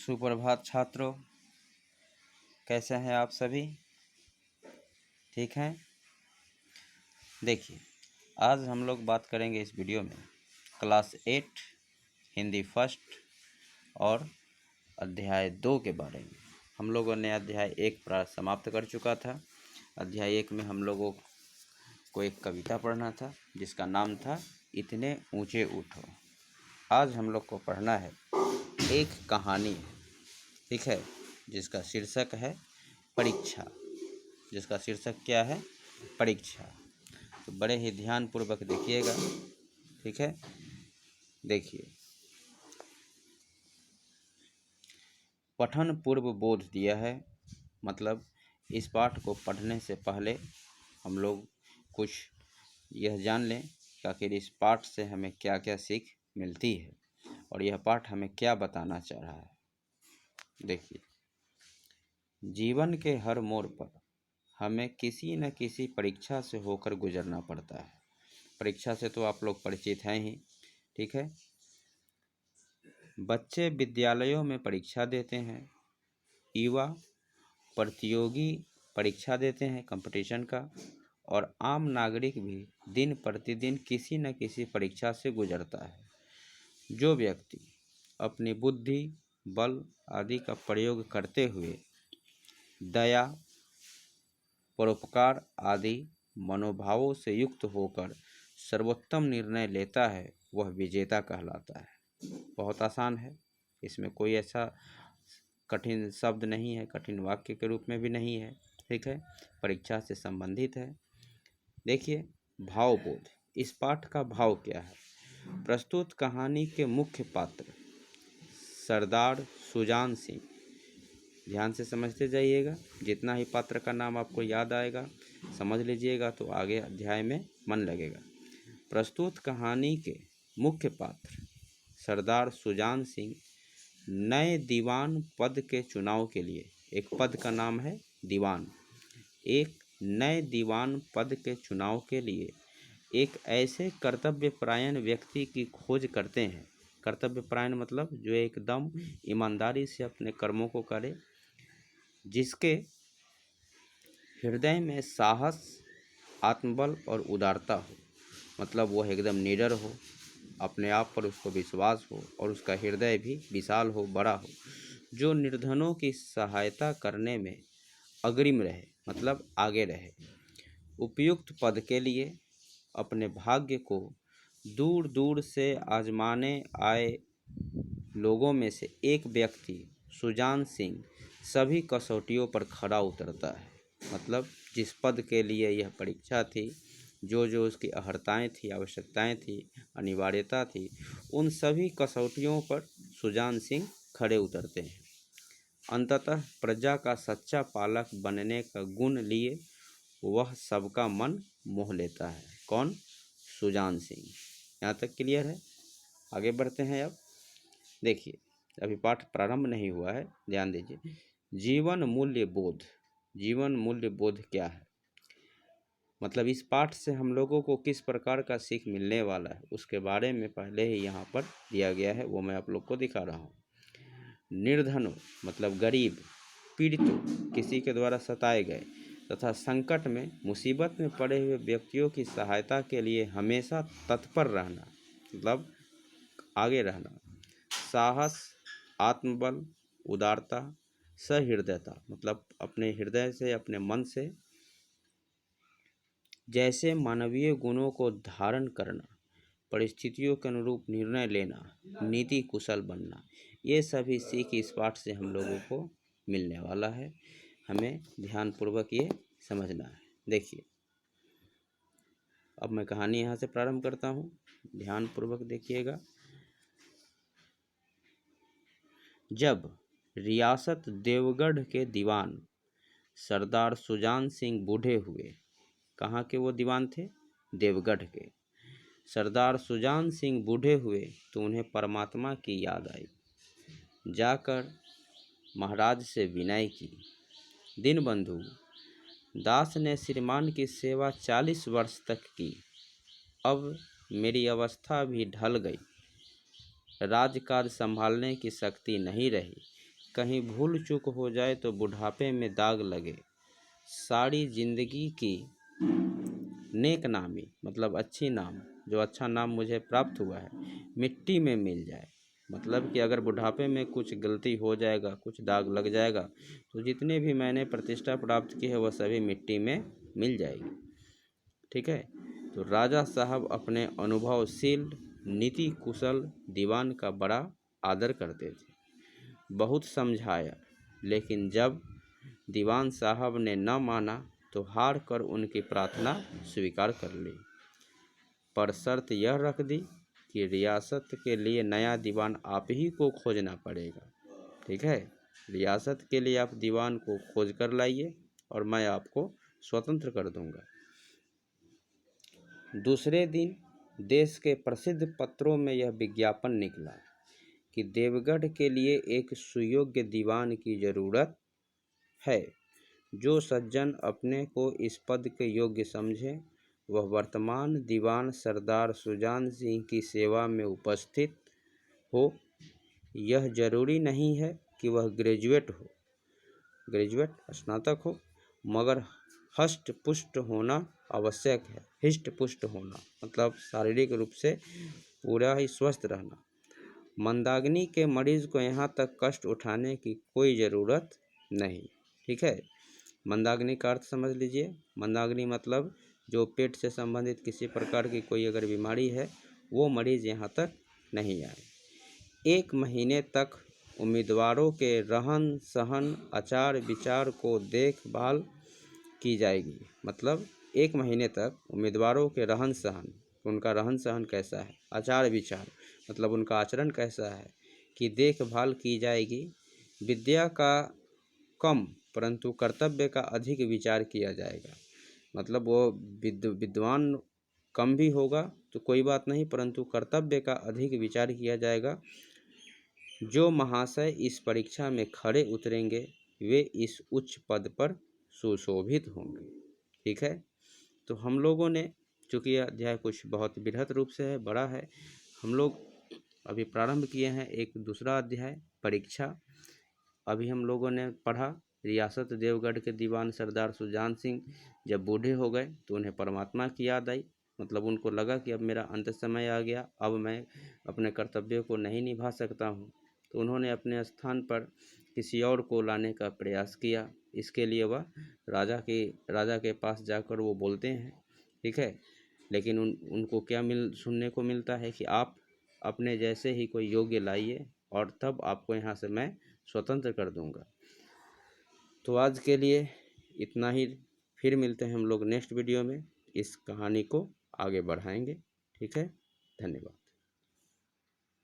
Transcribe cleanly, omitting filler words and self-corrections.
सुप्रभात छात्रों, कैसे हैं आप सभी? ठीक हैं? देखिए, आज हम लोग बात करेंगे इस वीडियो में क्लास 8 हिंदी फर्स्ट और अध्याय 2 के बारे में। हम लोगों ने अध्याय 1 समाप्त कर चुका था। अध्याय 1 में हम लोगों को एक कविता पढ़ना था जिसका नाम था इतने ऊंचे उठो। आज हम लोग को पढ़ना है एक कहानी, ठीक है, जिसका शीर्षक है परीक्षा। जिसका शीर्षक क्या है? परीक्षा। तो बड़े ही ध्यानपूर्वक देखिएगा, ठीक है। देखिए, पठन पूर्व बोध दिया है, मतलब इस पाठ को पढ़ने से पहले हम लोग कुछ यह जान लें कि आखिर इस पाठ से हमें क्या क्या सीख मिलती है और यह पाठ हमें क्या बताना चाह रहा है। देखिए, जीवन के हर मोड़ पर हमें किसी न किसी परीक्षा से होकर गुजरना पड़ता है। परीक्षा से तो आप लोग परिचित हैं ही, ठीक है। बच्चे विद्यालयों में परीक्षा देते हैं, युवा प्रतियोगी परीक्षा देते हैं कंपटीशन का, और आम नागरिक भी दिन प्रतिदिन किसी न किसी परीक्षा से गुजरता है। जो व्यक्ति अपनी बुद्धि, बल आदि का प्रयोग करते हुए दया, परोपकार आदि मनोभावों से युक्त होकर सर्वोत्तम निर्णय लेता है, वह विजेता कहलाता है। बहुत आसान है, इसमें कोई ऐसा कठिन शब्द नहीं है, कठिन वाक्य के रूप में भी नहीं है, ठीक है। परीक्षा से संबंधित है। देखिए, भावबोध, इस पाठ का भाव क्या है? प्रस्तुत कहानी के मुख्य पात्र सरदार सुजान सिंह, ध्यान से समझते जाइएगा। जितना ही पात्र का नाम आपको याद आएगा समझ लीजिएगा, तो आगे अध्याय में मन लगेगा। प्रस्तुत कहानी के मुख्य पात्र सरदार सुजान सिंह नए दीवान पद के चुनाव के लिए, एक पद का नाम है दीवान, एक नए दीवान पद के चुनाव के लिए एक ऐसे कर्तव्यपरायण व्यक्ति की खोज करते हैं। कर्तव्यपरायण मतलब जो एकदम ईमानदारी से अपने कर्मों को करे, जिसके हृदय में साहस, आत्मबल और उदारता हो, मतलब वह एकदम निडर हो, अपने आप पर उसको विश्वास हो और उसका हृदय भी विशाल हो, बड़ा हो, जो निर्धनों की सहायता करने में अग्रिम रहे, मतलब आगे रहे। उपयुक्त पद के लिए अपने भाग्य को दूर दूर से आजमाने आए लोगों में से एक व्यक्ति सुजान सिंह सभी कसौटियों पर खरा उतरता है। मतलब जिस पद के लिए यह परीक्षा थी, जो जो उसकी अहर्ताएँ थी, आवश्यकताएं थी, अनिवार्यता थी, उन सभी कसौटियों पर सुजान सिंह खड़े उतरते हैं। अंततः प्रजा का सच्चा पालक बनने का गुण लिए वह सबका मन मोह लेता है। कौन? सुजान सिंह। यहाँ तक क्लियर है? आगे बढ़ते हैं। अब देखिए, अभी पाठ प्रारंभ नहीं हुआ है, ध्यान दीजिए। जीवन मूल्य बोध। जीवन मूल्य बोध क्या है? मतलब इस पाठ से हम लोगों को किस प्रकार का सीख मिलने वाला है उसके बारे में पहले ही यहाँ पर दिया गया है, वो मैं आप लोग को दिखा रहा हूँ। निर्धनों मतलब गरीब, पीड़ितों, किसी के द्वारा सताए गए तथा संकट में, मुसीबत में पड़े हुए व्यक्तियों की सहायता के लिए हमेशा तत्पर रहना, मतलब आगे रहना। साहस, आत्मबल, उदारता, सहृदयता, मतलब अपने हृदय से, अपने मन से जैसे मानवीय गुणों को धारण करना, परिस्थितियों के अनुरूप निर्णय लेना, नीति कुशल बनना, ये सभी सीख इस पाठ से हम लोगों को मिलने वाला है। हमें ध्यानपूर्वक ये समझना है। देखिए, अब मैं कहानी यहाँ से प्रारंभ करता हूँ, ध्यानपूर्वक देखिएगा। जब रियासत देवगढ़ के दीवान सरदार सुजान सिंह बूढ़े हुए, कहाँ के वो दीवान थे? देवगढ़ के। सरदार सुजान सिंह बूढ़े हुए तो उन्हें परमात्मा की याद आई। जाकर महाराज से विनय की, दीनबंधु, दास ने श्रीमान की सेवा 40 वर्ष तक की, अब मेरी अवस्था भी ढल गई, राजकाज संभालने की शक्ति नहीं रही, कहीं भूल चूक हो जाए तो बुढ़ापे में दाग लगे, सारी जिंदगी की नेक नामी मतलब अच्छी नाम, जो अच्छा नाम मुझे प्राप्त हुआ है, मिट्टी में मिल जाए। मतलब कि अगर बुढ़ापे में कुछ गलती हो जाएगा, कुछ दाग लग जाएगा, तो जितने भी मैंने प्रतिष्ठा प्राप्त की है वह सभी मिट्टी में मिल जाएगी। ठीक है। तो राजा साहब अपने अनुभवशील नीति कुशल दीवान का बड़ा आदर करते थे। बहुत समझाया, लेकिन जब दीवान साहब ने न माना तो हार कर उनकी प्रार्थना स्वीकार कर ली, पर शर्त यह रख दी कि रियासत के लिए नया दीवान आप ही को खोजना पड़ेगा। ठीक है, रियासत के लिए आप दीवान को खोज कर लाइए और मैं आपको स्वतंत्र कर दूंगा। दूसरे दिन देश के प्रसिद्ध पत्रों में यह विज्ञापन निकला कि देवगढ़ के लिए एक सुयोग्य दीवान की जरूरत है। जो सज्जन अपने को इस पद के योग्य समझे वह वर्तमान दीवान सरदार सुजान सिंह की सेवा में उपस्थित हो। यह जरूरी नहीं है कि वह ग्रेजुएट स्नातक हो, मगर हष्ट पुष्ट होना आवश्यक है। हिष्ट पुष्ट होना मतलब शारीरिक रूप से पूरा ही स्वस्थ रहना। मंदाग्नि के मरीज को यहाँ तक कष्ट उठाने की कोई ज़रूरत नहीं। ठीक है, मंदाग्नि का अर्थ समझ लीजिए। मंदाग्नि मतलब जो पेट से संबंधित किसी प्रकार की कोई अगर बीमारी है, वो मरीज यहाँ तक नहीं आए। 1 महीने तक उम्मीदवारों के रहन सहन आचार विचार को देखभाल की जाएगी। मतलब 1 महीने तक उम्मीदवारों के रहन सहन, उनका रहन सहन कैसा है, आचार विचार मतलब उनका आचरण कैसा है, की देखभाल की जाएगी। विद्या का कम परंतु कर्तव्य का अधिक विचार किया जाएगा। मतलब वो विद्वान कम भी होगा तो कोई बात नहीं, परंतु कर्तव्य का अधिक विचार किया जाएगा। जो महाशय इस परीक्षा में खड़े उतरेंगे वे इस उच्च पद पर सुशोभित होंगे। ठीक है, तो हम लोगों ने, चूँकि यह अध्याय कुछ बहुत बृहत रूप से है, बड़ा है, हम लोग अभी प्रारंभ किए हैं एक दूसरा अध्याय परीक्षा। अभी हम लोगों ने पढ़ा रियासत देवगढ़ के दीवान सरदार सुजान सिंह जब बूढ़े हो गए तो उन्हें परमात्मा की याद आई। मतलब उनको लगा कि अब मेरा अंत समय आ गया, अब मैं अपने कर्तव्यों को नहीं निभा सकता हूँ, तो उन्होंने अपने स्थान पर किसी और को लाने का प्रयास किया। इसके लिए वह राजा के पास जाकर वो बोलते हैं। ठीक है, लेकिन उनको क्या सुनने को मिलता है कि आप अपने जैसे ही कोई योग्य लाइए और तब आपको यहाँ से मैं स्वतंत्र कर दूंगा। तो आज के लिए इतना ही, फिर मिलते हैं हम लोग नेक्स्ट वीडियो में, इस कहानी को आगे बढ़ाएंगे। ठीक है, धन्यवाद।